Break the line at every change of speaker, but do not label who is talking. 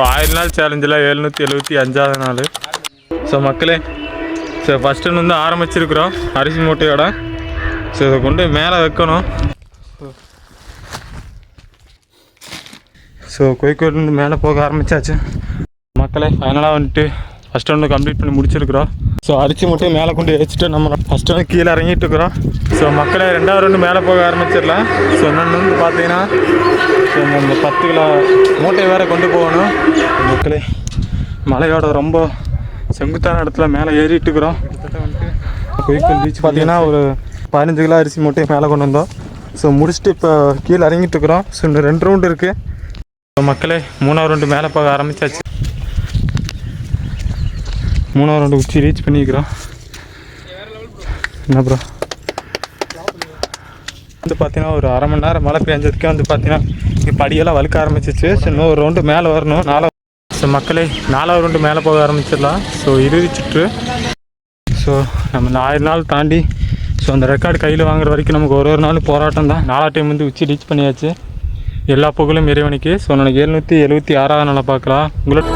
1000 நாள் சேலஞ்சில் 775வது நாள். ஸோ மக்களே, ஸோ ஃபஸ்ட்டு வந்து ஆரம்பிச்சிருக்கிறோம் அரிசி மூட்டையோட. ஸோ இதை கொண்டு மேலே வைக்கணும். ஸோ கோயிலேருந்து மேலே போக ஆரம்பித்தாச்சு மக்களே. ஃபைனலாக வந்துட்டு ஃபஸ்ட்டு ஒன்று கம்ப்ளீட் பண்ணி முடிச்சிருக்கிறோம். ஸோ அரிசி மூட்டையை மேலே கொண்டு வச்சுட்டு நம்ம ஃபஸ்ட்டு வந்து கீழே இறங்கிட்டு இருக்கிறோம். ஸோ மக்களே, 2வது ரெண்டு மேலே போக ஆரம்பிச்சிடலாம். ஸோ இன்னொன்று வந்து பார்த்தீங்கன்னா இந்த 10 கிலோ மூட்டையை வேறு கொண்டு போகணும். மக்களே, மலையோட ரொம்ப செங்குத்தான இடத்துல மேலே ஏறிட்டு இருக்கிறோம். கிட்டத்தட்ட வந்துட்டு கோயிக்கல் பீச் பார்த்தீங்கன்னா ஒரு 15 கிலோ அரிசி மூட்டையை மேலே கொண்டு வந்தோம். ஸோ முடிச்சுட்டு இப்போ கீழே இறங்கிட்டு இருக்கிறோம். ஸோ இன்னும் 2 ரவுண்டு இருக்குது. ஸோ மக்களே, 3வது ரவுண்டு மேலே போக ஆரம்பித்தாச்சு. 3வது ரவுண்டு உச்சி ரீச் பண்ணிக்கிறோம். என்ன ப்ரோ வந்து பார்த்தீங்கன்னா ஒரு 1/2 மணி நேரம் மழை பெஞ்சதுக்கே வந்து பார்த்தீங்கன்னா இங்கே படியெல்லாம் வழுக்க ஆரம்பிச்சிச்சு. ஸோ இன்னும் ஒரு ரவுண்டு மேலே வரணும். 4வது. ஸோ மக்களே, 4வது ரவுண்டு மேலே போக ஆரம்பிச்சிடலாம். ஸோ இறுதி சுற்று. ஸோ நம்ம இந்த 1000 நாள் தாண்டி ஸோ அந்த ரெக்கார்டு கையில் வாங்குற வரைக்கும் நமக்கு ஒரு நாள் போராட்டம் தான். 4வது டைம் வந்து உச்சி ரீச் பண்ணியாச்சு. எல்லா புகழும் இறைவனுக்கு. ஸோ நாளைக்கு 776வது நாளை பார்க்கலாம். உங்களோட